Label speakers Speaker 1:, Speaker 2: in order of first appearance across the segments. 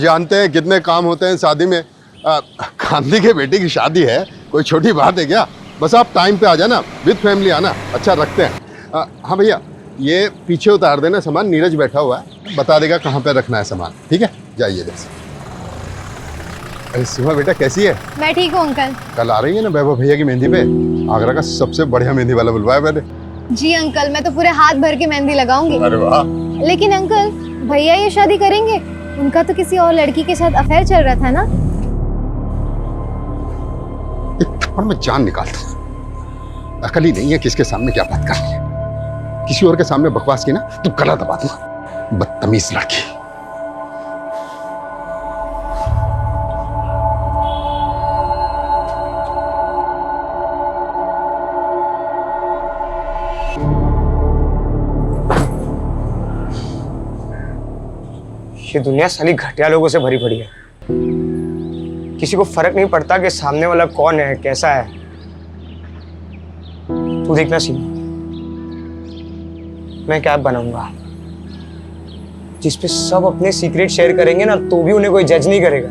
Speaker 1: जानते हैं कितने काम होते हैं शादी में। गांधी के बेटे की शादी है, कोई छोटी बात है क्या? बस आप टाइम पे आ जाना, विद फैमिली आना, अच्छा रखते हैं। हाँ भैया, ये पीछे उतार देना सामान, नीरज बैठा हुआ है, बता देगा कहाँ पे रखना है सामान। ठीक है, जाइए बस। अरे सीमा बेटा कैसी है?
Speaker 2: मैं ठीक हूँ अंकल।
Speaker 1: कल आ रही है ना वैभव भैया की मेहंदी पे? आगरा का सबसे बढ़िया मेहंदी वाला बुलवाया मैंने।
Speaker 2: जी अंकल, मैं तो पूरे हाथ भर के मेहंदी लगाऊंगी।
Speaker 1: अरे वाह।
Speaker 2: लेकिन अंकल, भैया ये शादी करेंगे? उनका तो किसी और लड़की के साथ अफेयर चल रहा था ना?
Speaker 1: एक थप्पड़ में जान निकालता हूँ। अकल ही नहीं है किसके सामने क्या बात करनी है। किसी और के सामने बकवास की ना तो गला दबा दूंगा। बदतमीज लड़की।
Speaker 3: ये दुनिया साली घटिया लोगों से भरी पड़ी है। किसी को फर्क नहीं पड़ता कि सामने वाला कौन है, कैसा है। तू देखना सीमा, मैं कैब बनाऊंगा जिसपे सब अपने सीक्रेट शेयर करेंगे ना, तो भी उन्हें कोई जज नहीं करेगा।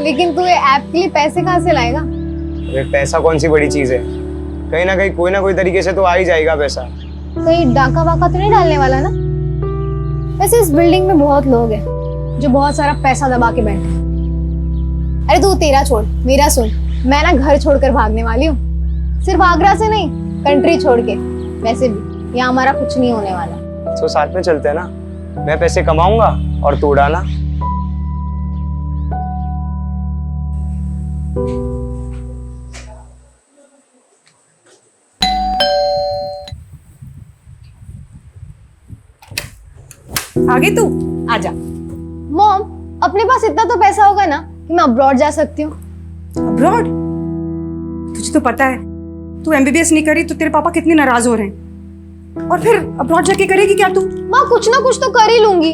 Speaker 2: लेकिन तू ये ऐप के लिए पैसे कहाँ से लाएगा?
Speaker 3: अरे पैसा कौन सी बड़ी चीज है, कहीं ना कहीं कोई ना कोई तरीके से तो आ ही जाएगा पैसा।
Speaker 2: कहीं डाका वाका तो नहीं डालने वाला ना? वैसे इस बिल्डिंग में बहुत लोग हैं जो बहुत सारा पैसा दबा के बैठे हैं। अरे तू तेरा छोड़, मेरा सुन। मैं ना घर छोड़कर भागने वाली हूँ, सिर्फ आगरा से नहीं, कंट्री छोड़ के। वैसे भी यहाँ हमारा कुछ नहीं होने वाला।
Speaker 3: तो साथ में चलते हैं ना, मैं पैसे कमाऊंगा और तू उड़ाना।
Speaker 4: आगे तू आजा।
Speaker 2: मॉम, अपने पास इतना तो पैसा होगा ना कि मैं अब्रॉड जा सकती हूँ।
Speaker 4: अब्रॉड? तुझे तो पता है तू एमबीबीएस नहीं करी तो तेरे पापा कितने नाराज हो रहे हैं। और फिर अब्रॉड जाके करेगी क्या तू?
Speaker 2: माँ, कुछ ना कुछ तो कर ही लूंगी,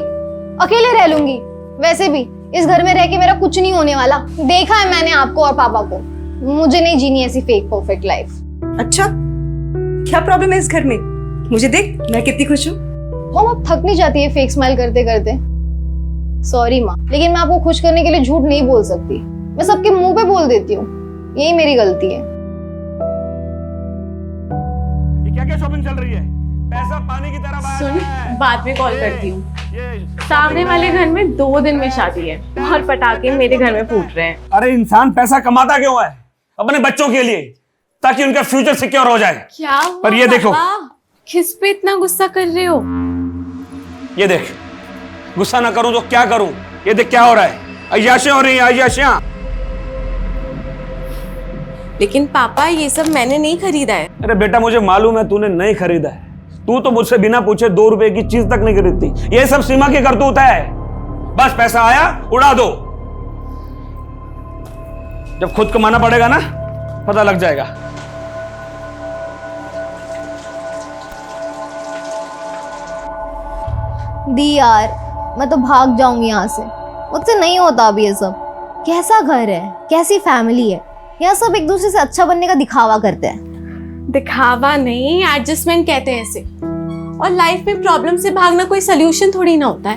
Speaker 2: अकेले रह लूंगी। वैसे भी इस घर में रह के मेरा कुछ नहीं होने वाला। देखा है मैंने आपको और पापा को। मुझे नहीं जीनी ऐसी फेक परफेक्ट लाइफ।
Speaker 4: अच्छा, क्या प्रॉब्लम है इस घर में? मुझे देख, मैं कितनी खुश हूँ।
Speaker 2: मॉम, अब थक नहीं जाती है फेक स्माइल करते करते? सॉरी माँ, लेकिन मैं आपको खुश करने के लिए झूठ नहीं बोल सकती। मैं सबके मुंह पे बोल देती हूँ, यही मेरी गलती है।
Speaker 5: ये क्या क्या शॉपिंग चल रही है? पैसा पानी की तरह बहा रहा है।
Speaker 6: सुन, बाद में कॉल करती हूँ। सामने वाले घर में 2 दिन में शादी है और पटाखे मेरे घर में फूट रहे हैं।
Speaker 5: अरे इंसान पैसा कमाता क्यों है? अपने बच्चों के लिए, ताकि उनका फ्यूचर सिक्योर हो जाए।
Speaker 6: क्या
Speaker 5: पर ये देखो,
Speaker 6: किस पे इतना गुस्सा कर रहे हो?
Speaker 5: ये देख, गुस्सा ना करूं तो क्या करूं? ये देख क्या हो रहा है, अय्याशियां हो रही हैं, अय्याशियां।
Speaker 6: लेकिन पापा, ये सब मैंने नहीं खरीदा है।
Speaker 5: अरे बेटा, मुझे मालूम है तूने नहीं खरीदा है। तू तो मुझसे बिना पूछे 2 रुपए की चीज तक नहीं खरीदती। ये सब सीमा की करतूत है। बस पैसा आया उड़ा दो। जब खुद कमाना पड़ेगा ना, पता लग जाएगा।
Speaker 2: दी यार, मैं तो भाग जाऊंगी यहाँ से। मुझसे नहीं होता अभी ये सब। कैसा घर है, कैसी फैमिली है, यहाँ सब एक दूसरे से अच्छा बनने का दिखावा करते हैं।
Speaker 6: दिखावा नहीं, एडजस्टमेंट कहते हैं इसे। और लाइफ में प्रॉब्लम से भागना कोई सोल्यूशन थोड़ी ना होता है।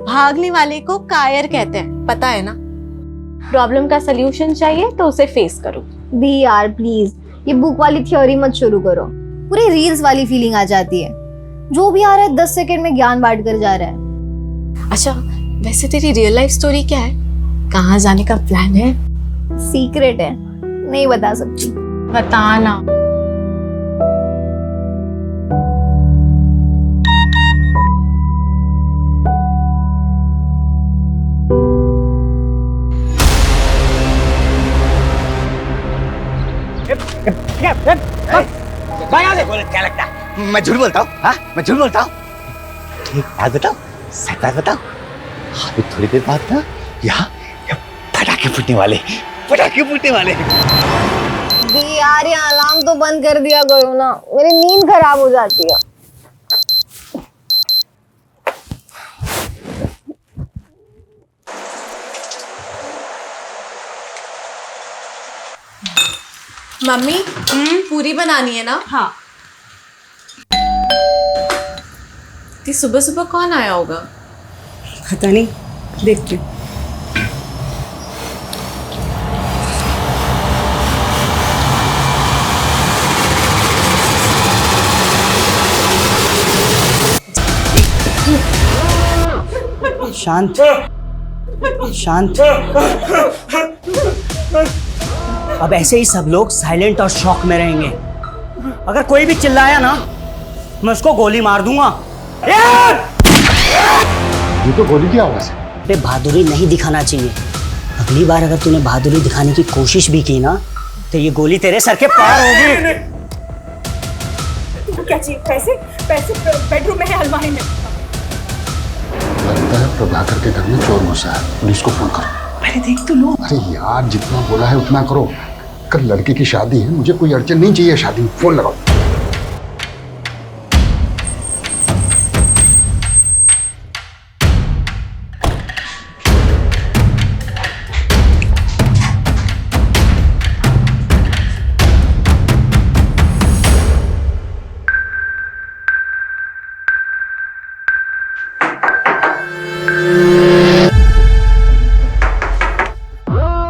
Speaker 6: भागने वाले को कायर कहते हैं, पता है ना? प्रॉब्लम का सोल्यूशन चाहिए तो उसे फेस करो।
Speaker 2: दी यार प्लीज, ये बुक वाली थ्योरी मत शुरू करो। पूरी रील्स वाली फीलिंग आ जाती है। जो भी आ रहा है 10 सेकंड में ज्ञान बांट कर जा रहा है।
Speaker 6: अच्छा, वैसे तेरी रियल लाइफ स्टोरी क्या है? कहाँ जाने का प्लान है?
Speaker 2: सीक्रेट है, नहीं बता सकती।
Speaker 6: बताना।
Speaker 7: क्या लगता है मैं झूठ बोलता हूँ? हाँ, मैं झूठ बोलता हूँ। एक बात बताओ, सच बात बताओ। अभी थोड़ी देर बाद ना यहाँ पटाखे फूटने वाले, पटाखे फूटने वाले।
Speaker 2: दी यार, ये अलार्म तो बंद कर दिया करो ना, मेरी नींद खराब हो जाती है।
Speaker 6: मम्मी, पूरी बनानी है ना?
Speaker 4: हाँ।
Speaker 6: सुबह सुबह कौन आया होगा?
Speaker 4: पता नहीं, देखते हैं।
Speaker 8: शांत शांत। अब ऐसे ही सब लोग साइलेंट और शॉक में रहेंगे। अगर कोई भी चिल्लाया ना, मैं उसको गोली मार दूंगा।
Speaker 1: ये तो गोली की आवाज है।
Speaker 8: अरे बहादुरी नहीं दिखाना चाहिए। अगली बार अगर तूने बहादुरी दिखाने की कोशिश भी की ना, तो ये गोली तेरे सर के पार होगी।
Speaker 4: क्या चाहिए? पैसे? पैसे बेडरूम में है, अलमारी में।
Speaker 1: लगता है प्रभाकर के घर में चोर घुसा है। पुलिस को फोन करो।
Speaker 4: पहले देख तो लो।
Speaker 1: अरे यार, जितना बोला है उतना करो। कल लड़के की शादी है, मुझे कोई अड़चन नहीं चाहिए शादी में। फोन लगाओ।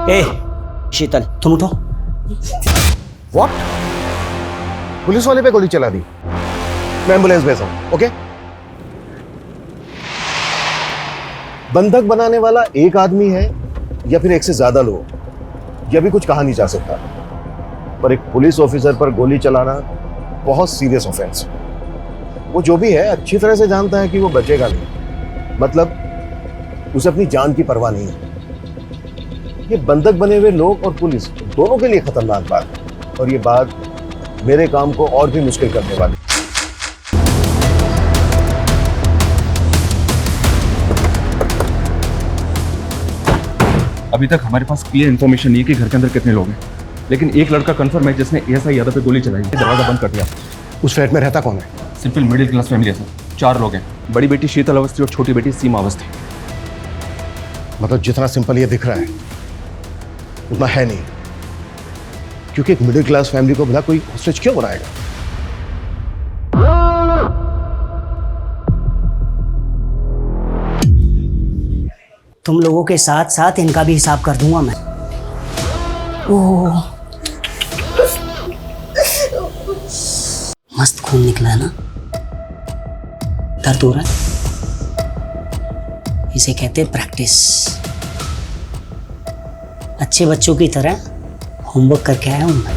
Speaker 8: ए शीतल, तुम उठो।
Speaker 9: व्हाट? पुलिस वाले पे गोली चला दी। मैं एम्बुलेंस भेज रहा हूं। ओके? बंधक बनाने वाला एक आदमी है या फिर एक से ज्यादा लोग, यह भी कुछ कहा नहीं जा सकता, पर एक पुलिस ऑफिसर पर गोली चलाना बहुत सीरियस ऑफेंस। वो जो भी है अच्छी तरह से जानता है कि वो बचेगा नहीं, मतलब उसे अपनी जान की परवाह नहीं है। ये बंधक बने हुए लोग और पुलिस दोनों के लिए खतरनाक बात है, और ये बात मेरे काम को और भी मुश्किल करने वाली।
Speaker 10: अभी तक हमारे पास क्लियर इन्फॉर्मेशन नहीं है कि घर के अंदर कितने लोग हैं, लेकिन एक लड़का कंफर्म है जिसने एएसआई यादव पे गोली चलाई, दरवाजा बंद कर दिया।
Speaker 9: उस फ्लैट में रहता कौन है?
Speaker 10: सिंपल मिडिल क्लास फैमिली है सर। 4 लोग हैं। बड़ी बेटी शीतल अवस्थी और छोटी बेटी सीमा अवस्थी।
Speaker 9: मतलब जितना सिंपल ये दिख रहा है उतना है नहीं, क्योंकि एक मिडिल क्लास फैमिली को भला कोई हॉस्टेज क्यों बनाएगा?
Speaker 8: तुम लोगों के साथ साथ इनका भी हिसाब कर दूंगा मैं। ओह, मस्त खून निकला है ना? दर्द हो रहा है? इसे कहते हैं प्रैक्टिस। अच्छे बच्चों की तरह होमवर्क करके आया हूं मैं।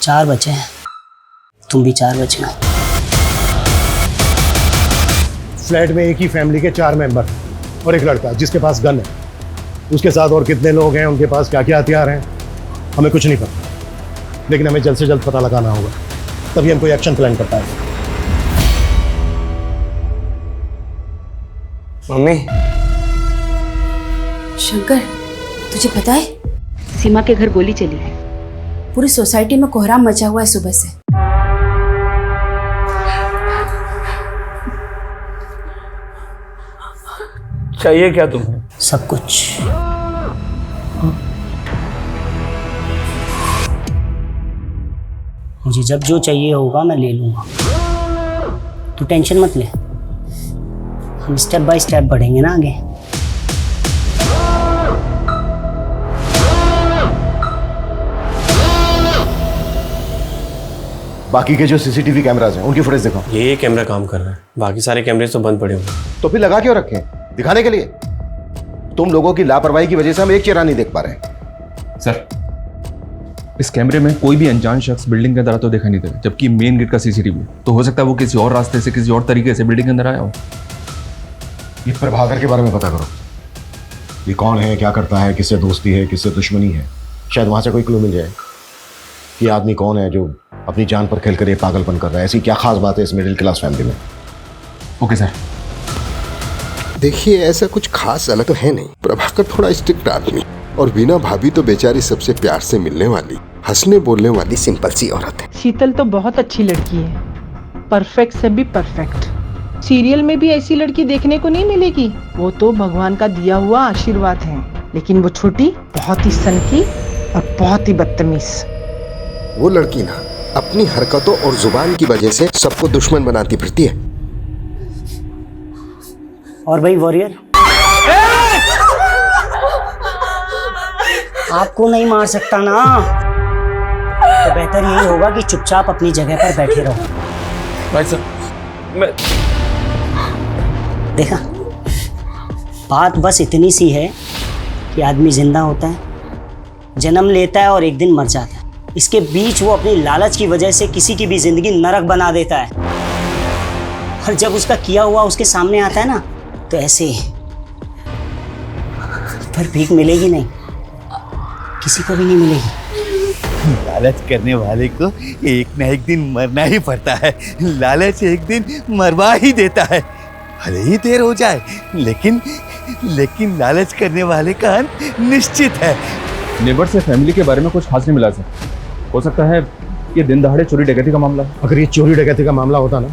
Speaker 8: चार बचे हैं, तुम भी 4 बचे हो।
Speaker 9: फ्लैट में एक ही फैमिली के 4 मेंबर और एक लड़का जिसके पास गन है। उसके साथ और कितने लोग हैं, उनके पास क्या क्या हथियार हैं, हमें कुछ नहीं पता, लेकिन हमें जल्द से जल्द पता लगाना होगा, तभी हम कोई एक्शन प्लान कर पाएंगे।
Speaker 3: मम्मी,
Speaker 11: शंकर, तुझे पता है
Speaker 12: सीमा के घर गोली चली है।
Speaker 11: पूरी सोसाइटी में कोहराम मचा हुआ है सुबह से।
Speaker 5: चाहिए क्या तुम्हें?
Speaker 8: सब कुछ। मुझे जब जो चाहिए होगा मैं ले लूंगा, तू टेंशन मत ले। हम स्टेप बाय स्टेप बढ़ेंगे ना आगे।
Speaker 9: बाकी के जो सीसीटीवी कैमरास हैं उनकी फुटेज दिखाओ।
Speaker 3: ये कैमरा काम कर रहा है, बाकी सारे कैमरे तो बंद पड़े हुए हैं।
Speaker 9: तो फिर लगा क्यों रखे हैं? दिखाने के लिए। तुम लोगों की लापरवाही की वजह से हम एक चेहरा नहीं देख पा रहे।
Speaker 10: सर, इस कैमरे में कोई भी अनजान शख्स बिल्डिंग के अंदर तो देखा नहीं दे रहा, जबकि मेन गेट का सीसीटीवी तो हो सकता है वो किसी और रास्ते से, किसी और तरीके से बिल्डिंग के अंदर आया हो।
Speaker 9: ये प्रभाकर के बारे में पता करो। ये कौन है, क्या करता है, किससे दोस्ती है, किससे दुश्मनी है। शायद वहां से कोई क्लू मिल जाए कि आदमी कौन है जो अपनी जान पर खेलकर ये पागलपन कर रहा है। ऐसी क्या खास बात है इस मिडिल क्लास फैमिली में?
Speaker 10: Okay sir.
Speaker 1: देखिए, ऐसा कुछ खास अलग तो है नहीं। प्रभाकर थोड़ा स्ट्रिक्ट आदमी, और बीना भाभी तो बेचारी सबसे प्यार से मिलने वाली, हंसने बोलने वाली सिंपल सी औरत है।
Speaker 12: शीतल तो बहुत अच्छी लड़की है, परफेक्ट से भी परफेक्ट। सीरियल में भी ऐसी लड़की देखने को नहीं मिलेगी। वो तो भगवान का दिया हुआ आशीर्वाद है, लेकिन वो छोटी बहुत ही सनकी और बहुत ही बदतमीज।
Speaker 1: वो लड़की ना
Speaker 13: अपनी हरकतों और जुबान की वजह से सबको दुश्मन बनाती फिरती है।
Speaker 8: और भाई वॉरियर, आपको नहीं मार सकता ना, तो बेहतर यही होगा कि चुपचाप अपनी जगह पर बैठे रहो।
Speaker 5: भाई साहब मैं
Speaker 8: देखा, बात बस इतनी सी है कि आदमी जिंदा होता है, जन्म लेता है और एक दिन मर जाता है। इसके बीच वो अपनी लालच की वजह से किसी की भी जिंदगी नरक बना देता है, और जब उसका किया हुआ उसके सामने आता है ना, तो ऐसे पर भीख मिलेगी नहीं, किसी को भी नहीं मिलेगी।
Speaker 7: लालच करने वाले को एक ना एक दिन मरना ही पड़ता है। लालच एक दिन मरवा ही देता है, भले ही देर हो जाए, लेकिन लालच करने वाले का अंत निश्चित है।
Speaker 10: नेबर से फैमिली के बारे में कुछ खास नहीं मिला सर। हो सकता है ये दिन दहाड़े चोरी डकैती का मामला है।
Speaker 9: अगर ये चोरी डकैती का मामला होता ना,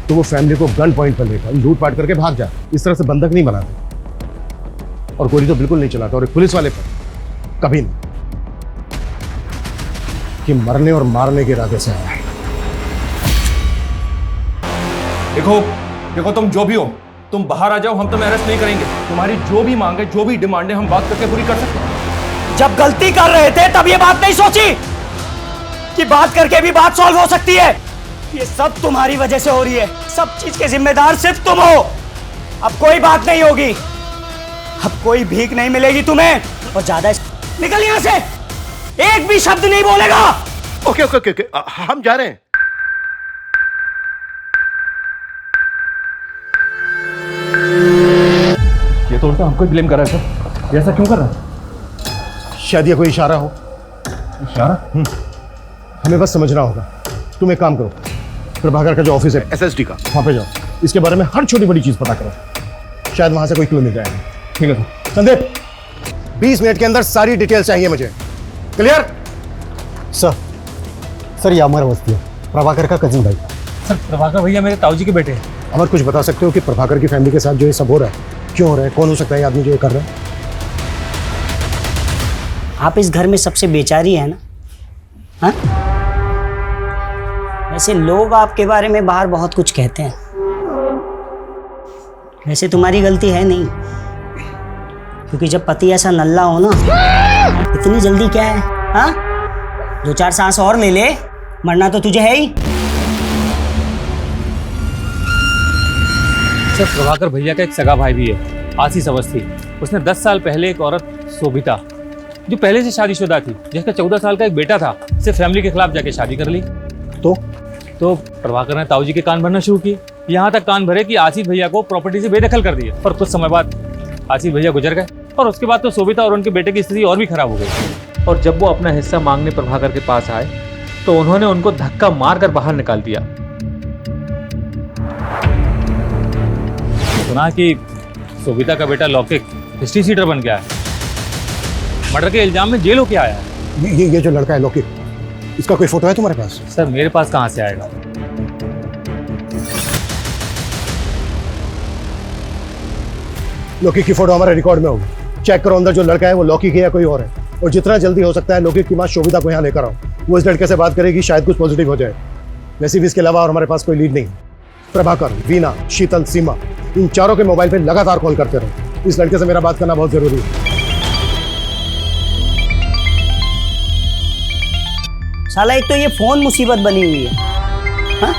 Speaker 9: तो वो फैमिली को गन पॉइंट पर लेकर लूटपाट करके भाग जाते। इस तरह से बंधक नहीं बनाते, और गोली तो बिल्कुल नहीं चलाता, और एक पुलिस वाले पर कभी नहीं, कि मरने और मारने के इरादे से आया है।
Speaker 10: देखो तुम जो भी हो, तुम बाहर आ जाओ, हम तुम्हें अरेस्ट नहीं करेंगे। तुम्हारी जो भी मांग है, जो भी डिमांड है, हम बात करके पूरी कर सकते हैं।
Speaker 8: जब गलती कर रहे थे तब ये बात नहीं सोची कि बात करके भी बात सॉल्व हो सकती है। ये सब तुम्हारी वजह से हो रही है, सब चीज के जिम्मेदार सिर्फ तुम हो। अब कोई बात नहीं होगी, अब कोई भीख नहीं मिलेगी तुम्हें, और ज्यादा निकल यहां से, एक भी शब्द नहीं बोलेगा।
Speaker 9: ओके ओके ओके, हम जा रहे हैं।
Speaker 10: ये तो उल्टा हमको ब्लेम कर रहा है सर। ये ऐसा क्यों कर रहा है?
Speaker 9: शायद ये कोई इशारा हो।
Speaker 10: इशारा?
Speaker 9: हमें बस समझना होगा। तुम एक काम करो, प्रभाकर का जो ऑफिस है एसएसडी का, वहां पे जाओ, इसके बारे में हर छोटी बड़ी चीज पता करो, शायद वहां से कोई क्लू मिल जाएगा।
Speaker 10: ठीक है सर।
Speaker 9: संदीप, 20 मिनट के अंदर सारी डिटेल चाहिए मुझे। क्लियर? सर ये अमर अवस्थी है, प्रभाकर का कजिन भाई।
Speaker 10: सर प्रभाकर भैया मेरे ताऊजी के बेटे हैं।
Speaker 9: अमर, कुछ बता सकते हो कि प्रभाकर की फैमिली के साथ जो ये सब हो रहा है, क्यों हो रहा है, कौन हो सकता है ये आदमी जो ये कर रहा है?
Speaker 8: आप इस घर में सबसे बेचारी है ना? हाँ? वैसे लोग आपके बारे में बाहर बहुत कुछ कहते हैं, वैसे तुम्हारी गलती है नहीं, क्योंकि जब पति ऐसा नल्ला हो ना, इतनी जल्दी क्या है? हाँ, 2-4 सांस और ले ले, मरना तो तुझे है ही।
Speaker 14: सर प्रभाकर भैया का एक सगा भाई भी है, आशीष अवस्थी। उसने 10 साल पहले एक औरत शोभिता, जो पहले से शादीशुदा थी, जिसका 14 साल का एक बेटा था, से फैमिली के खिलाफ जाके शादी कर ली। तो प्रभाकर ने ताऊजी के कान भरना शुरू किए, यहाँ तक कान भरे कि आशीष भैया को प्रॉपर्टी से बेदखल कर दिया। और कुछ समय बाद आशीष भैया गुजर गए, और उसके बाद तो शोभिता और उनके बेटे की स्थिति और भी खराब हो गई। और जब वो अपना हिस्सा मांगने प्रभाकर के पास आए, तो उन्होंने उनको धक्का मारकर बाहर निकाल दिया। सुना कि शोभिता का बेटा लौकिक हिस्ट्री सीटर बन गया है, मर्डर के इल्जाम में जेल होके आया है।
Speaker 9: ये जो लड़का है लौकिक, इसका कोई फोटो है तुम्हारे पास?
Speaker 14: सर मेरे पास कहाँ से आएगा?
Speaker 9: लौकिक की फोटो हमारे रिकॉर्ड में होगी, चेक करो अंदर जो लड़का है वो लौकिक है या कोई और है, और जितना जल्दी हो सकता है लौकिक की मां शोभिता को यहाँ लेकर आओ। वो इस लड़के से बात करेगी, शायद कुछ पॉजिटिव हो जाए। वैसे भी इसके अलावा और हमारे पास कोई लीड नहीं। प्रभाकर, वीना, शीतल, सीमा, इन चारों के मोबाइल पे लगातार कॉल करते रहो। इस लड़के से मेरा बात करना बहुत जरूरी है।
Speaker 8: साला एक तो ये फोन मुसीबत बनी हुई है, हाँ?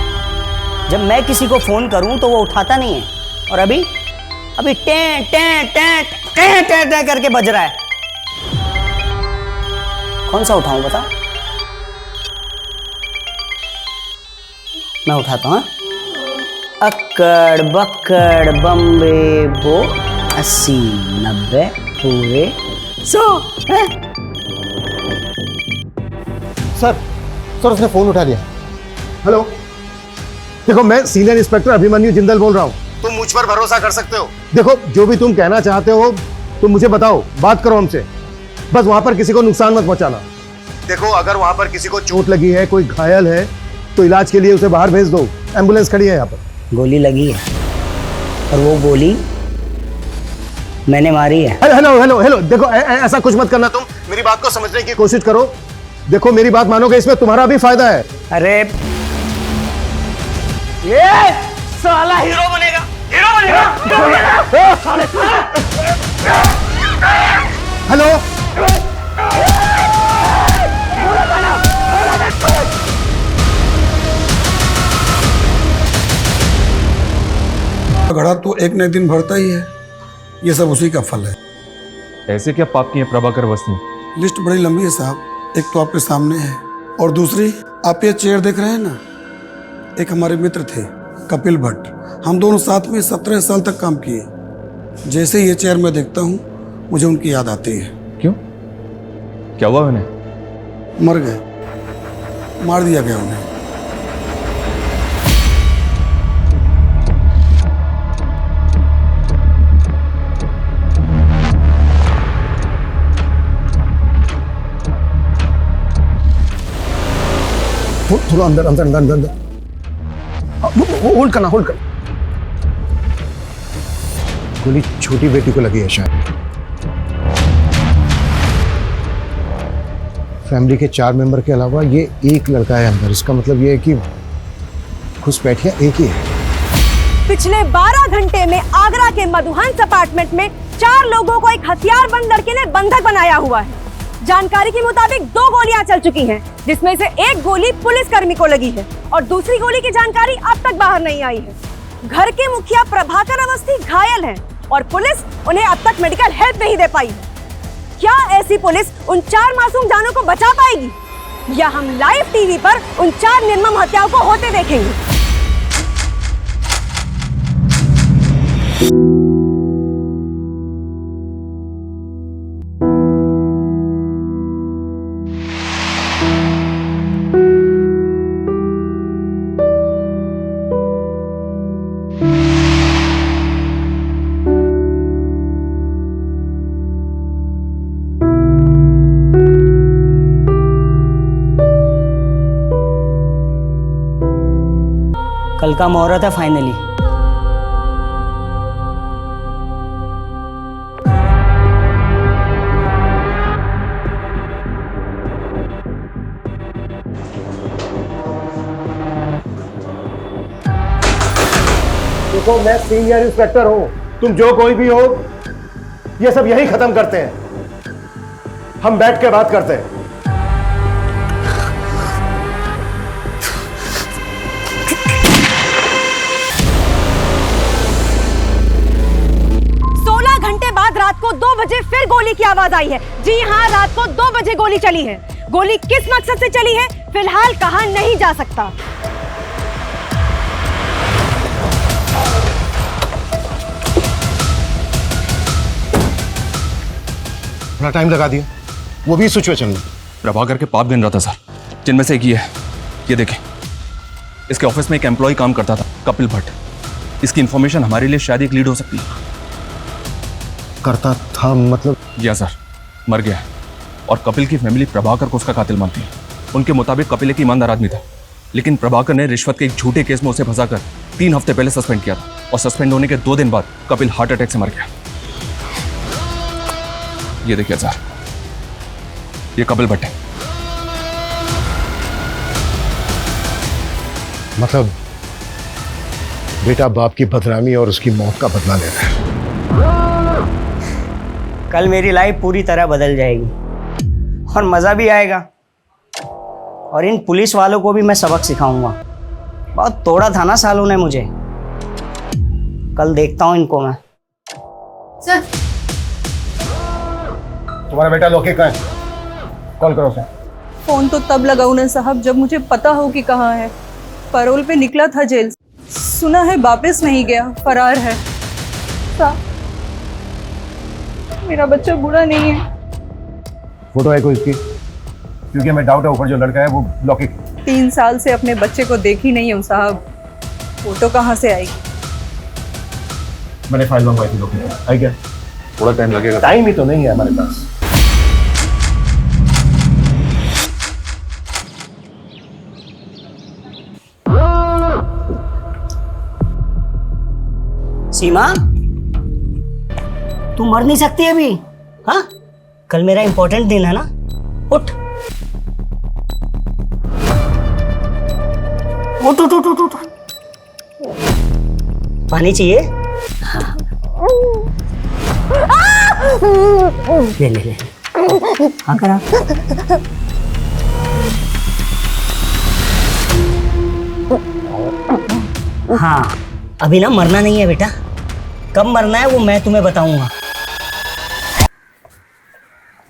Speaker 8: जब मैं किसी को फोन करूं तो वो उठाता नहीं है, और अभी टें टें टें टें टें टें करके बज रहा है। कौन सा उठाऊं बता? मैं उठाता हूँ। अक्कड़ बक्कड़ बम्बे बो 80 90 पूरे 100 है?
Speaker 9: सर उसने फोन उठा लिया। हेलो, देखो मैं सीनियर इंस्पेक्टर अभिमन्यु जिंदल बोल रहा हूँ। तुम मुझ पर भरोसा कर सकते हो। देखो जो भी तुम कहना चाहते हो तुम मुझे बताओ, बात करो हमसे, बस वहां पर किसी को नुकसान मत पहुंचाना। देखो अगर वहां पर किसी को चोट लगी है, कोई घायल है, तो इलाज के लिए उसे बाहर भेज दो, एम्बुलेंस खड़ी है यहाँ पर।
Speaker 8: गोली लगी है, और वो गोली मैंने मारी है।
Speaker 9: हेलो हेलो हेलो, देखो ऐसा कुछ मत करना, तुम मेरी बात को समझने की कोशिश करो। देखो मेरी बात मानोगे, इसमें तुम्हारा भी फायदा है।
Speaker 8: अरे ये साला हीरो बनेगा, हीरो बनेगा।
Speaker 9: हेलो,
Speaker 15: घड़ा तो एक न एक दिन भरता ही है, ये सब उसी का फल है।
Speaker 10: ऐसे क्या पाप किए प्रभाकर वस्ती?
Speaker 15: लिस्ट बड़ी लंबी है साहब, एक तो आपके सामने है और दूसरी आप ये चेयर देख रहे हैं ना, एक हमारे मित्र थे कपिल भट्ट, हम दोनों साथ में 17 साल तक काम किए। जैसे ये चेयर मैं देखता हूँ मुझे उनकी याद आती है।
Speaker 10: क्यों, क्या हुआ उन्हें?
Speaker 15: मर गए, मार दिया गया उन्हें।
Speaker 9: थोड़ा अंदर अंदर अंदर अंदर, होल्ड करना, होल्ड कर। गोली छोटी बेटी को लगी है शायद। फैमिली के 4 मेंबर के अलावा ये एक लड़का है अंदर, इसका मतलब ये है कि घुसपैठिया एक ही है।
Speaker 16: पिछले 12 घंटे में आगरा के मधुहंस अपार्टमेंट में 4 लोगों को एक हथियारबंद लड़के ने बंधक बनाया हुआ है। जानकारी के मुताबिक 2 गोलियां चल चुकी हैं, जिसमें से एक गोली पुलिसकर्मी को लगी है और दूसरी गोली की जानकारी अब तक बाहर नहीं आई है। घर के मुखिया प्रभाकर अवस्थी घायल हैं और पुलिस उन्हें अब तक मेडिकल हेल्प नहीं दे पाई है। क्या ऐसी पुलिस उन 4 मासूम जानों को बचा पाएगी, या हम लाइव टीवी पर उन 4 निर्मम हत्याओं को होते देखेंगे?
Speaker 8: कल का मुहूर्त है फाइनली।
Speaker 9: देखो मैं सीनियर इंस्पेक्टर हूं, तुम जो कोई भी हो, ये सब यही खत्म करते हैं। हम बैठ के बात करते हैं।
Speaker 16: 16 घंटे बाद रात को 2 बजे फिर गोली की आवाज आई है। जी हाँ, रात को 2 बजे गोली चली है। गोली किस मकसद से चली है फिलहाल कहा नहीं जा सकता।
Speaker 9: थोड़ा टाइम लगा दिया, वो भी सिचुएशन में।
Speaker 10: प्रभाकर के पाप गिन रहा था सर, जिनमें से एक ये है। ये देखें, इसके ऑफिस में एक एम्प्लॉय काम करता था, कपिल भट्ट। इसकी इंफॉर्मेशन हमारे लिए शायद एक लीड हो सकती है।
Speaker 9: करता था मतलब?
Speaker 10: या सर, मर गया है और कपिल की फैमिली प्रभाकर को उसका कातिल मानती है। उनके मुताबिक कपिल एक ईमानदार आदमी था, लेकिन प्रभाकर ने रिश्वत के एक झूठे केस में उसे फंसाकर 3 हफ्ते पहले सस्पेंड किया था और सस्पेंड होने के 2 दिन बाद कपिल हार्ट अटैक से मर गया। ये देखिए सर, ये कपिल भट्ट है।
Speaker 9: मतलब बेटा बाप की बदनामी और उसकी मौत का बदला ले रहा है।
Speaker 8: कल मेरी लाइफ पूरी तरह बदल जाएगी और मज़ा भी आएगा, और इन पुलिस वालों को भी मैं सबक सिखाऊंगा। बहुत तोड़ा था ना सालों ने मुझे, कल देखता हूँ इनको मैं।
Speaker 2: सर,
Speaker 9: तुम्हारा बेटा लोके कहाँ है? कॉल करो उसे।
Speaker 12: फोन तो तब लगाऊं ना साहब जब मुझे पता हो कि कहाँ है। पैरोल पे निकला था जेल से, सुना है वापस नहीं गया, फरार है। साहब, मेरा बच्चा बुरा नहीं है।
Speaker 9: फोटो है कोई इसकी? क्योंकि हमें डाउट है ऊपर जो लड़का है वो लौकी।
Speaker 12: 3 साल से अपने बच्चे को देखी नहीं हूँ साहब, फोटो कहाँ से आएगी?
Speaker 9: मैंने फाइल मंगवाई थी लौकी। आई क्या?
Speaker 10: थोड़ा टाइम लगेगा।
Speaker 9: टाइम ही तो नहीं है हमारे पास।
Speaker 8: सीमा, तू मर नहीं सकती अभी। हाँ, कल मेरा इंपॉर्टेंट दिन है ना, उठ। उठ उठ उठ उठ उठ। पानी चाहिए? हाँ। ले ले ले। हाँ करा। हाँ, अभी ना मरना नहीं है बेटा। कब मरना है वो मैं तुम्हें बताऊंगा।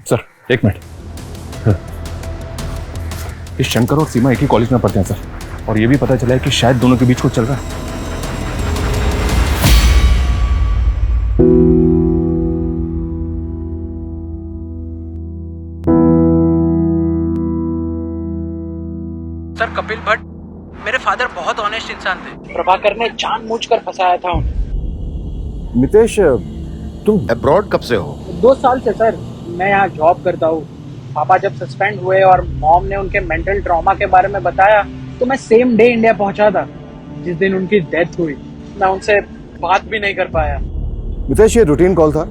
Speaker 10: सर एक मिनट। इस शंकर और सीमा एक ही कॉलेज में पढ़ते हैं सर, और ये भी पता चला है कि शायद दोनों के बीच कुछ चल रहा है।
Speaker 17: सर कपिल भट्ट मेरे फादर बहुत ऑनेस्ट इंसान थे। प्रभाकर ने जानबूझकर फंसाया था उन्हें।
Speaker 9: मितेश, तुम अब्रॉड कब से हो?
Speaker 17: 2 साल से सर मैं यहाँ जॉब करता हूँ। पापा जब सस्पेंड हुए और मॉम ने उनके मेंटल ट्रॉमा के बारे में बताया तो मैं सेम डे इंडिया पहुंचा था जिस दिन उनकी डेथ हुई। मैं उनसे बात भी नहीं कर पाया।
Speaker 9: मितेश, ये रूटीन कॉल था।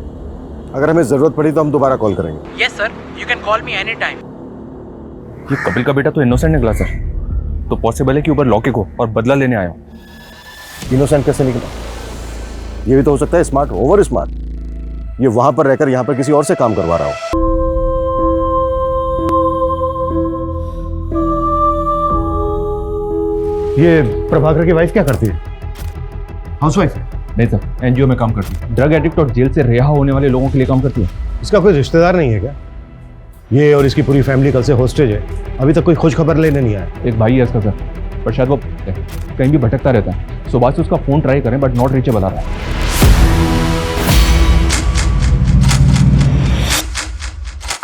Speaker 9: अगर हमें जरूरत पड़ी तो हम दोबारा कॉल करेंगे।
Speaker 17: Yes sir, you can call me any time.
Speaker 10: ये कपिल का बेटा तो इनोसेंट निकला सर, तो पॉसिबल है कि ऊपर लौकिक हो और बदला लेने आया हो।
Speaker 9: इनोसेंट कैसे निकला? ये भी तो हो सकता है स्मार्ट, ओवर स्मार्ट। ये वहां पर रहकर यहाँ पर किसी और से काम करवा रहा हो। ये प्रभाकर की वाइफ क्या करती है? हाउसवाइफ?
Speaker 10: नहीं सर, एनजीओ में काम करती है। ड्रग एडिक्ट और जेल से रिहा होने वाले लोगों के लिए काम करती है।
Speaker 9: इसका कोई रिश्तेदार नहीं है क्या? ये और इसकी पूरी फैमिली कल से हॉस्टेज है। अभी तक कोई खोज खबर लेने नहीं आया।
Speaker 10: एक भाई है इसका सर, पर शायद वो कहीं भी भटकता रहता है। सुबह से उसका फोन ट्राई करें बट नॉट रीचेबल आ रहा है।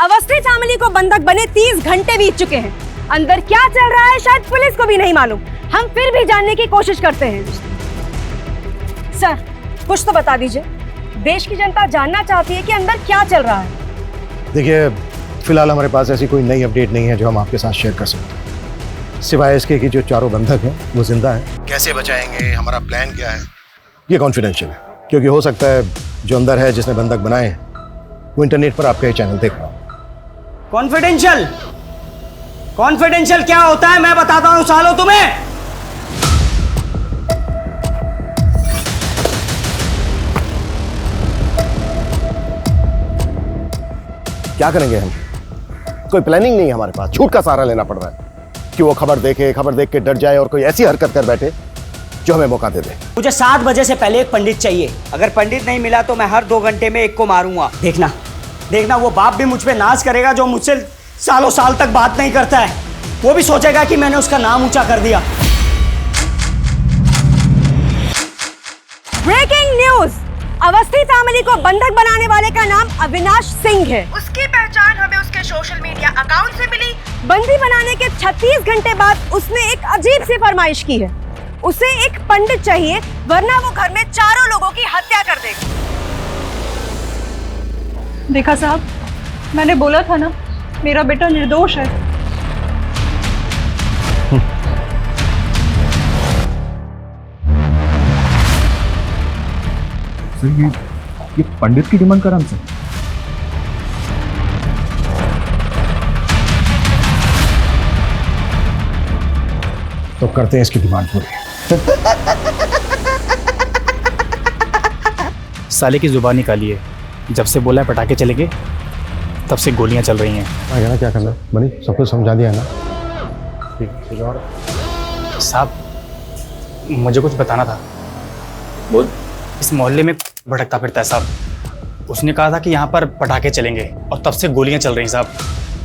Speaker 16: अवस्थी फैमिली को बंधक बने 30 घंटे बीत चुके हैं। अंदर क्या चल रहा है शायद पुलिस को भी नहीं मालूम। हम फिर भी जानने की कोशिश करते हैं। सर, कुछ तो बता दीजिए। देश की जनता जानना चाहती है कि अंदर क्या चल रहा है।
Speaker 9: देखिए, फिलहाल हमारे पास ऐसी कोई नई अपडेट नहीं है जो हम आपके साथ शेयर कर सकते, सिवाय इसके कि जो चारों बंधक हैं वो जिंदा हैं। कैसे बचाएंगे, हमारा प्लान क्या है, ये कॉन्फिडेंशियल है। क्योंकि हो सकता है जो अंदर है, जिसने बंधक बनाए हैं, वो इंटरनेट पर आपका ये चैनल देख रहा हो।
Speaker 8: कॉन्फिडेंशियल? कॉन्फिडेंशियल क्या होता है मैं बताता हूँ सालों तुम्हें।
Speaker 9: क्या करेंगे हम? कोई प्लानिंग नहीं है हमारे पास। झूठ का सहारा लेना पड़ रहा है कि वो खबर देख के डर जाए और कोई ऐसी हरकत कर बैठे जो हमें मौका दे दे।
Speaker 8: मुझे 7 बजे से पहले एक पंडित चाहिए। अगर पंडित नहीं मिला तो मैं हर 2 घंटे में एक को मारूंगा। देखना देखना, वो बाप भी मुझ पे नाज करेगा जो मुझसे सालों साल तक बात नहीं करता है। वो भी सोचेगा कि मैंने उसका नाम ऊंचा कर दिया।
Speaker 16: Breaking news! अवस्थी फैमिली को बंधक बनाने वाले का नाम अविनाश सिंह है। उसकी पहचान हमें उसके सोशल मीडिया अकाउंट से मिली। बंदी बनाने के 36 घंटे बाद उसने एक अजीब सी फरमाइश की है। उसे एक पंडित चाहिए, वरना वो घर में चारों लोगों की हत्या कर देगा।
Speaker 4: देखा साहब, मैंने बोला था ना, मेरा बेटा निर्दोष है।
Speaker 10: सर ये पंडित की डिमांड कर हमसे।
Speaker 9: तो करते हैं इसकी डिमांड पूरी।
Speaker 14: साले की जुबान निकाली है। जब से बोला है पटाखे चलेंगे तब से गोलियां चल रही हैं।
Speaker 9: आगे ना क्या करना बनी, सब कुछ समझा दिया ना।
Speaker 14: ठीक और साहब, मुझे कुछ बताना था। बोल। इस मोहल्ले में भटकता फिरता है साहब। उसने कहा था कि यहाँ पर पटाखे चलेंगे और तब से गोलियां चल रही हैं साहब।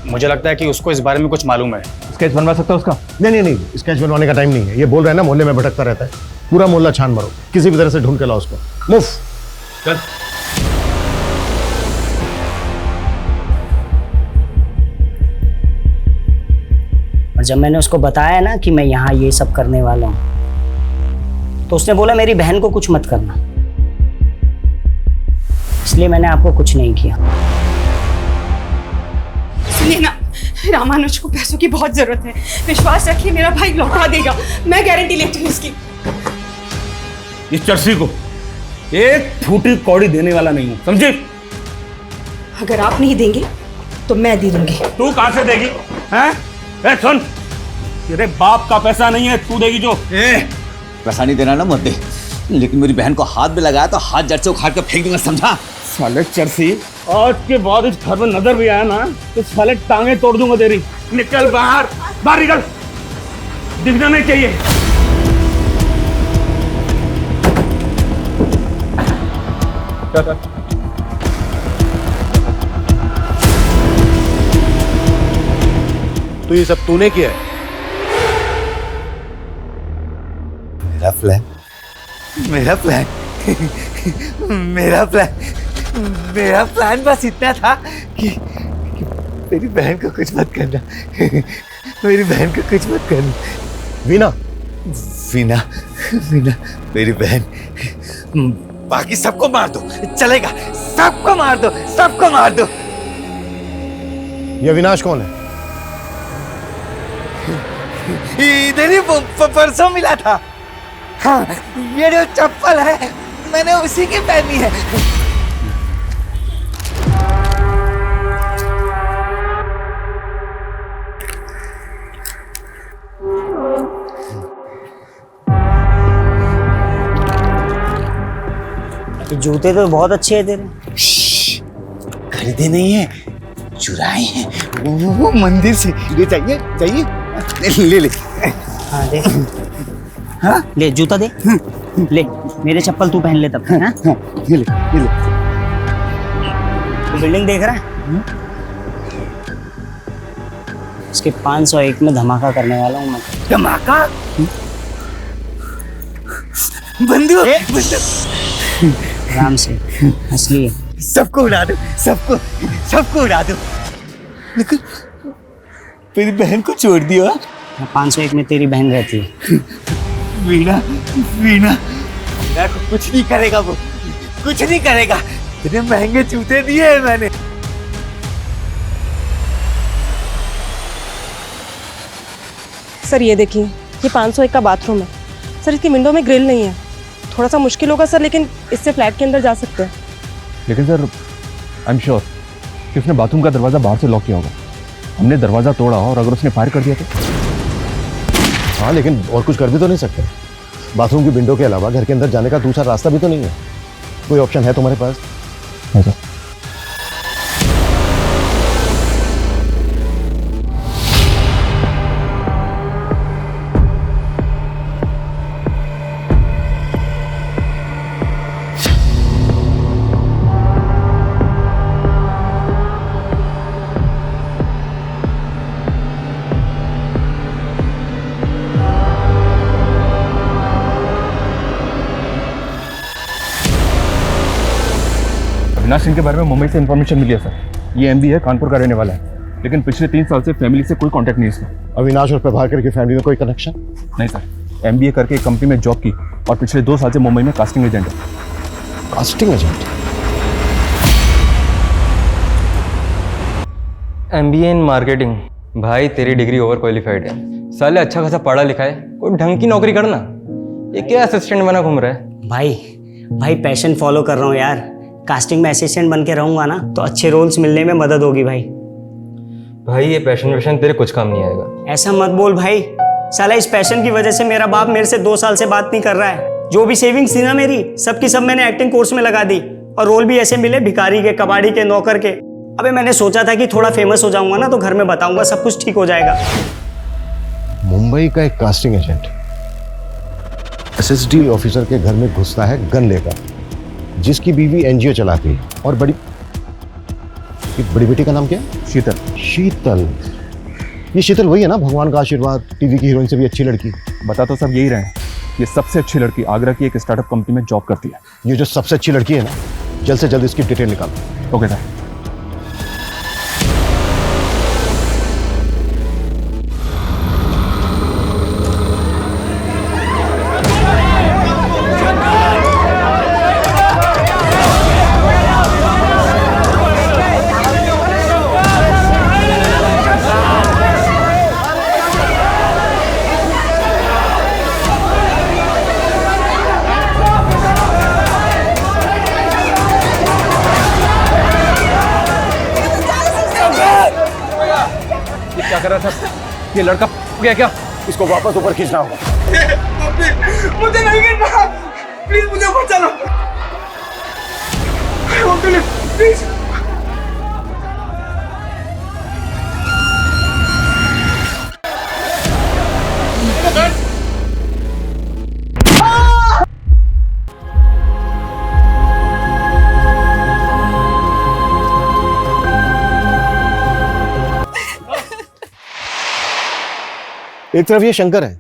Speaker 14: मुझे लगता है कि उसको इस बारे में कुछ मालूम है।
Speaker 10: स्केच बनवा सकता है उसका?
Speaker 9: नहीं, स्केच बनवाने का टाइम नहीं है। ये बोल रहा है ना मोहल्ले में भटकता रहता है। पूरा मोहल्ला छान मारो, किसी भी तरह से ढूंढ के लाओ उसको। मूव।
Speaker 10: चल।
Speaker 8: और जब मैंने उसको बताया ना कि मैं यहाँ ये सब करने वाला हूँ, तो उसने बोला मेरी बहन को कुछ मत करना। इसलिए मैंने आपको कुछ नहीं किया।
Speaker 4: सुनिए ना, रामानुज को पैसों की बहुत जरूरत है। विश्वास रखिए, मेरा भाई लौटा देगा। मैं गारंटी लेती हूँ इसकी।
Speaker 5: इस चर्सी को एक फूटी कौड़ी देने वाला नहीं हूं, समझे?
Speaker 4: अगर आप नहीं देंगे तो मैं दे दूंगी।
Speaker 5: तू कहां से देगी? हैं? सुन, तेरे बाप का पैसा नहीं है, तू देगी जो।
Speaker 7: पैसा नहीं देना ना मत दे, लेकिन मेरी बहन को हाथ में लगाया तो हाथ जड़ से उखाड़ के फेंक दूंगा, समझा?
Speaker 5: साले चरसी, आज के बाद इस घर में नजर भी आया ना तो साले टांगे तोड़ दूंगा तेरी। निकल बाहर, बाहर निकल, दिखना नहीं चाहिए।
Speaker 9: तो ये सब तूने किया है?
Speaker 7: मेरा प्लान, मेरा प्लान, मेरा प्लान, मेरा प्लान बस इतना था कि मेरी बहन को कुछ मत करना, मेरी बहन को कुछ मत करना।
Speaker 9: वीना,
Speaker 7: वीना, वीना मेरी बहन, बाकी सबको मार दो, चलेगा, सबको मार दो, सबको मार दो।
Speaker 9: ये अविनाश कौन है?
Speaker 7: इधर ही परसों मिला था। हाँ, ये जो चप्पल है मैंने उसी की पहनी है।
Speaker 8: जूते तो बहुत अच्छे हैं तेरे।
Speaker 7: खरीदे नहीं है, चुराए हैं, वो मंदिर से। ये चाहिए, चाहिए, ले ले।
Speaker 8: हाँ दे। हाँ ले जूता दे। ले मेरे चप्पल तू पहन ले तब। हाँ
Speaker 7: ये ले, ये ले।
Speaker 8: तो बिल्डिंग देख रहा है? इसके 501 में धमाका करने वाला हूँ मैं।
Speaker 7: धमाका? बंदूक?
Speaker 8: आराम से, असली है।
Speaker 7: सबको उड़ा दो, सबको, सबको उड़ा दो। लेकिन मेरी बहन को छोड़ दिया।
Speaker 8: 501 में तेरी बहन रहती है।
Speaker 7: वीणा, वीणा, वीणा को कुछ नहीं करेगा वो, कुछ नहीं करेगा। इतने महंगे जूते दिए हैं मैंने।
Speaker 16: सर ये देखिए, ये 501 का बाथरूम है। सर इसकी विंडो में ग्रिल नहीं है, थोड़ा सा मुश्किल होगा सर, लेकिन इससे फ्लैट के अंदर जा सकते हैं।
Speaker 10: लेकिन सर आई एम श्योर कि उसने बाथरूम का दरवाज़ा बाहर से लॉक किया होगा। हमने दरवाज़ा तोड़ा और अगर उसने फायर कर दिया तो?
Speaker 9: हाँ, लेकिन और कुछ कर भी तो नहीं सकते। बाथरूम की विंडो के अलावा घर के अंदर जाने का दूसरा रास्ता भी तो नहीं है। कोई ऑप्शन है तुम्हारे पास?
Speaker 10: है सर। अविनाश सिंह के बारे में मुंबई से इन्फॉर्मेशन मिली है सर। ये एमबी है, कानपुर का रहने वाला है, लेकिन पिछले 3 साल से फैमिली से कोई कांटेक्ट नहीं है इसका।
Speaker 9: अविनाश और प्रभाकर की फैमिली में कोई कनेक्शन?
Speaker 10: नहीं सर, एमबीए करके एक कंपनी में जॉब की और पिछले 2 साल से मुंबई में कास्टिंग एजेंट है।
Speaker 9: Casting agent?
Speaker 18: MBA in marketing. भाई तेरी डिग्री ओवर क्वालिफाइड है, साले अच्छा खासा पढ़ा लिखा है, कोई ढंग की नौकरी करना। ये क्या असिस्टेंट बना घूम रहा है?
Speaker 8: भाई पैशन फॉलो कर रहा हूँ यार। कास्टिंग में असिस्टेंट बन के रहूंगा ना तो अच्छे रोल्स मिलने में मदद होगी भाई।
Speaker 18: भाई ये पैशन तेरे कुछ काम नहीं आएगा।
Speaker 8: ऐसा मत बोल भाई, साला इस पैशन की वजह से मेरा बाप मेरे से 2 साल से बात नहीं कर रहा है। जो भी सेविंग्स थी ना मेरी, सबकी सब मैंने एक्टिंग कोर्स में लगा दी और रोल भी ऐसे मिले, भिखारी के, कबाड़ी के, नौकर के। अबे मैंने सोचा था कि थोड़ा फेमस हो जाऊंगा ना तो घर में बताऊंगा, सब कुछ ठीक हो जाएगा।
Speaker 9: मुंबई का एक कास्टिंग एजेंट एसएसडी ऑफिसर के घर में घुसता है गन लेकर, जिसकी बीवी एनजीओ चलाती है और बड़ी बेटी का नाम क्या है?
Speaker 10: शीतल।
Speaker 9: शीतल, ये शीतल वही है ना, भगवान का आशीर्वाद, टीवी की हीरोइन से भी अच्छी लड़की।
Speaker 10: बता तो सब यही रहे हैं। ये सबसे अच्छी लड़की आगरा की एक स्टार्टअप कंपनी में जॉब करती है।
Speaker 9: ये जो सबसे अच्छी लड़की है ना, जल्द से जल्द इसकी डिटेल निकालो।
Speaker 10: Okay sir. क्या कर रहा था ये लड़का? गया क्या?
Speaker 9: इसको वापस ऊपर खींचना होगा।
Speaker 3: मुझे नहीं गिरना, प्लीज मुझे ऊपर चलो, प्लीज।
Speaker 9: एक तरफ ये शंकर है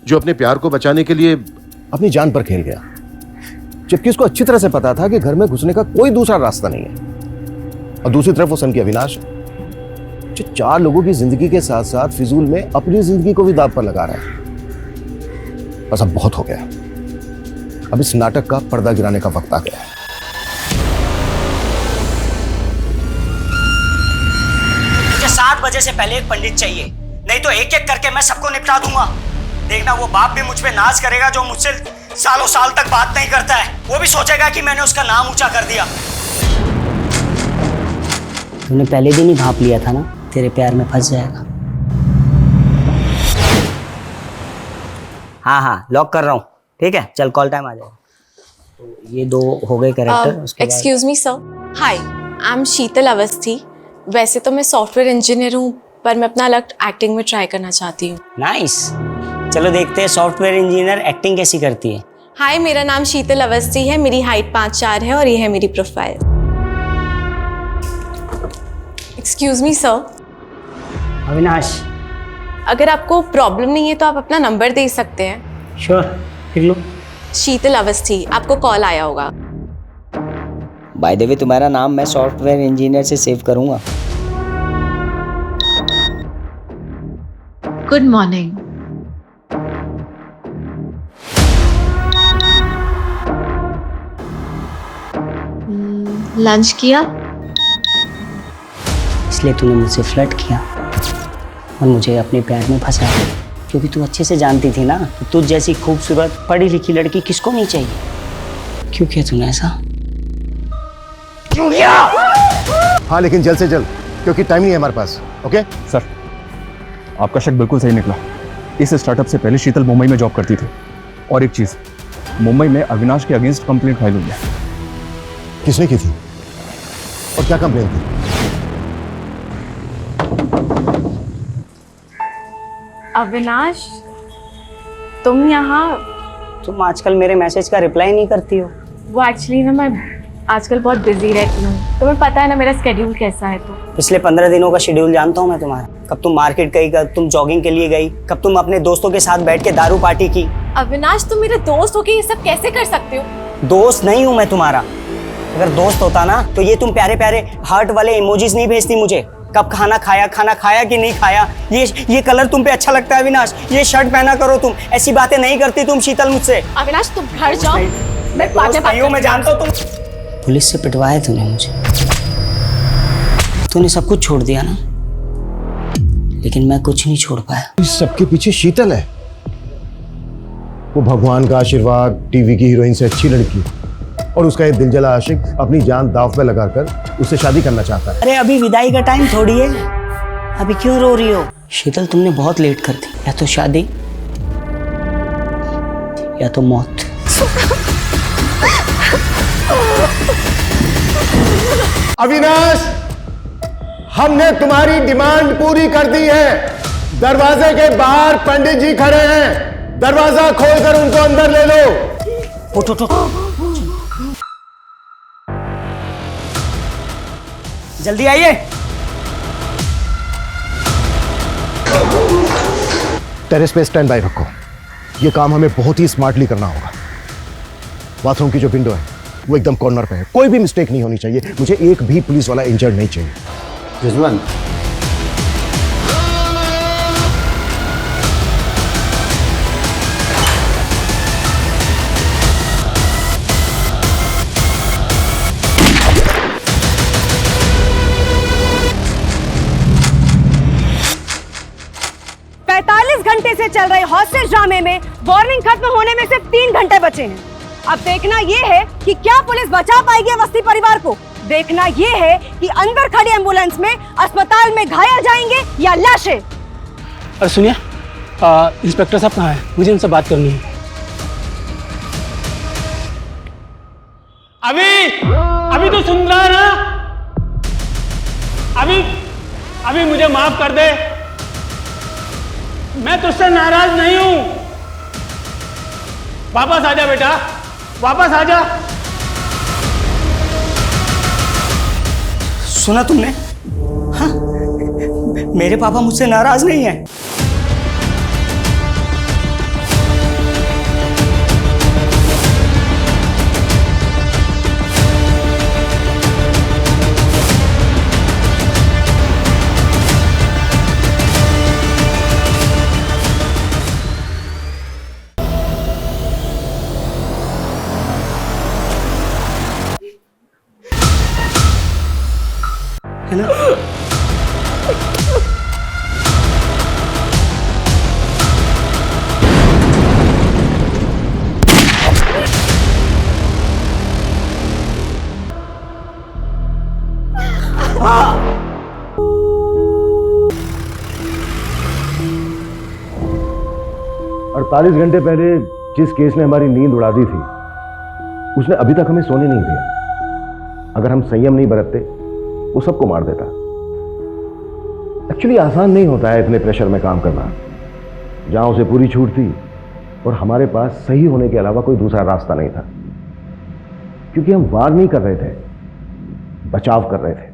Speaker 9: जो अपने प्यार को बचाने के लिए अपनी जान पर खेल गया, जबकि उसको अच्छी तरह से पता था कि घर में घुसने का कोई दूसरा रास्ता नहीं है। और दूसरी तरफ वो सन की अविनाश है जो 4 लोगों की जिंदगी के साथ साथ फिजूल में अपनी जिंदगी को भी दांव पर लगा रहा है। बस अब बहुत हो गया, अब इस नाटक का पर्दा गिराने का वक्त आ गया है।
Speaker 8: मुझे 7 बजे से पहले एक पंडित चाहिए, नहीं तो एक एक करके मैं सबको निपटा दूंगा। देखना वो बाप भी मुझ पे नाज करेगा जो मुझसे सालों साल तक बात नहीं करता है। वो भी सोचेगा कि मैंने उसका नाम ऊंचा कर दिया।
Speaker 19: तूने पहले दिन ही भाप लिया था ना, तेरे प्यार में फंस जाएगा। हाँ लॉक कर रहा हूँ, ठीक है? चल कॉल टाइम आ जाएगा। तो ये 2 हो गए character.
Speaker 6: Excuse me sir, hi, I am Sheetal Awasthi. वैसे तो मैं सॉफ्टवेयर इंजीनियर हूँ, पर मैं अपना अलग एक्टिंग में ट्राई करना चाहती हूँ।
Speaker 19: नाइस, चलो देखते हैं सॉफ्टवेयर इंजीनियर एक्टिंग कैसी करती है।
Speaker 6: हाय, मेरा नाम शीतल अवस्थी है, मेरी हाइट 5'4" है और ये है मेरी profile. Excuse me sir.
Speaker 19: Avinash,
Speaker 6: अगर आपको प्रॉब्लम नहीं है तो आप अपना नंबर दे सकते हैं।
Speaker 19: श्योर, लिख लो।
Speaker 6: शीतल अवस्थी, आपको कॉल आया होगा।
Speaker 19: बाय द वे तुम्हारा नाम मैं सॉफ्टवेयर इंजीनियर से सेव करूंगा।
Speaker 20: Good morning. लंच किया?
Speaker 19: इसलिए तूने मुझसे फ्लर्ट किया और मुझे अपने प्यार में फंसाया, क्योंकि तू अच्छे से जानती थी ना कि तुझ जैसी खूबसूरत पढ़ी लिखी लड़की किसको नहीं चाहिए। क्यों किया तूने ऐसा?
Speaker 9: क्यों किया? हाँ, लेकिन जल्द से जल्द, क्योंकि टाइम नहीं है हमारे पास। ओके
Speaker 10: सर, आपका शक बिल्कुल सही निकला। इस स्टार्टअप से पहले शीतल मुंबई में जॉब करती थी। और एक चीज, मुंबई में अविनाश के अगेंस्ट कंप्लेंट फाइल हुई है।
Speaker 9: किसने की थी और क्या कंप्लेंट थी?
Speaker 6: अविनाश, तुम यहाँ?
Speaker 19: तुम आजकल मेरे मैसेज का रिप्लाई नहीं करती हो।
Speaker 6: वो एक्चुअली ना, मैं आजकल बहुत बिजी रहती हूँ, तुम्हें पता है ना मेरा स्केड्यूल कैसा है। तो
Speaker 19: पिछले 15 दिनों का शेड्यूल जानता हूँ मैं तुम्हारा। कब तुम मार्केट गई, कब तुम जॉगिंग के लिए गई, कब तुम अपने दोस्तों के साथ बैठ के दारू पार्टी की।
Speaker 6: अविनाश, तुम मेरे दोस्त हो के ये सब कैसे कर सकते हो?
Speaker 19: दोस्त नहीं हूँ मैं तुम्हारा। अगर दोस्त होता ना तो ये तुम प्यारे प्यारे हार्ट वाले इमोजीज नहीं भेजती मुझे। कब खाना खाया कि नहीं खाया, ये कलर तुम पे अच्छा लगता है अविनाश, ये शर्ट पहना करो तुम, ऐसी बातें नहीं करती तुम शीतल मुझसे।
Speaker 6: अविनाश, तुम घर जाओ, मैं बाद में बात करती हूँ।
Speaker 19: मैं जानता हूँ तुम पुलिस से पिटवाया तूने मुझे। तूने सब कुछ छोड़ दिया ना, लेकिन मैं कुछ नहीं छोड़ पाया।
Speaker 9: इस सबके पीछे शीतल है। वो भगवान का आशीर्वाद, टीवी की हीरोइन से अच्छी लड़की, और उसका एक दिलजला आशिक अपनी जान दांव पे लगाकर उससे शादी करना चाहता है।
Speaker 19: अरे अभी विदाई का टाइम थोड़ी है, अभी क्यों रो रही हो? शीतल, तुमने बहुत लेट कर दी। या तो शादी या तो मौत।
Speaker 9: अविनाश, हमने तुम्हारी डिमांड पूरी कर दी है। दरवाजे के बाहर पंडित जी खड़े हैं, दरवाजा खोलकर उनको अंदर ले लो।
Speaker 19: उठो। जल्दी आइए।
Speaker 9: टेरेस पे स्टैंड बाय रखो, ये काम हमें बहुत ही स्मार्टली करना होगा। बाथरूम की जो विंडो है वो एकदम कॉर्नर पे है, कोई भी मिस्टेक नहीं होनी चाहिए। मुझे एक भी पुलिस वाला इंजर्ड नहीं चाहिए।
Speaker 13: रिजवान,
Speaker 16: घंटे से चल रहे हॉस्टेज ड्रामे में वार्निंग खत्म होने में सिर्फ 3 घंटे बचे हैं। अब देखना ये है कि क्या पुलिस बचा पाएगी अवस्थी परिवार को। देखना ये है कि अंदर खड़ी एम्बुलेंस में अस्पताल में घायल जाएंगे या लाशें।
Speaker 17: और सुनिए, इंस्पेक्टर साहब कहाँ हैं? मुझे उनसे बात करनी है। अभी तो सुन रहा है ना? अभी मुझे माफ कर दे, मैं तुझसे नाराज नहीं हूं। वापस आ जा बेटा, वापस आ जा।
Speaker 19: सुना तुमने? हाँ, मेरे पापा मुझसे नाराज नहीं है। है ना?
Speaker 9: अड़तालीस घंटे पहले जिस केस ने हमारी नींद उड़ा दी थी, उसने अभी तक हमें सोने नहीं दिया। अगर हम संयम नहीं बरतते, वो सबको मार देता। एक्चुअली आसान नहीं होता है इतने प्रेशर में काम करना। जहां उसे पूरी छूट थी और हमारे पास सही होने के अलावा कोई दूसरा रास्ता नहीं था, क्योंकि हम वार नहीं कर रहे थे, बचाव कर रहे थे।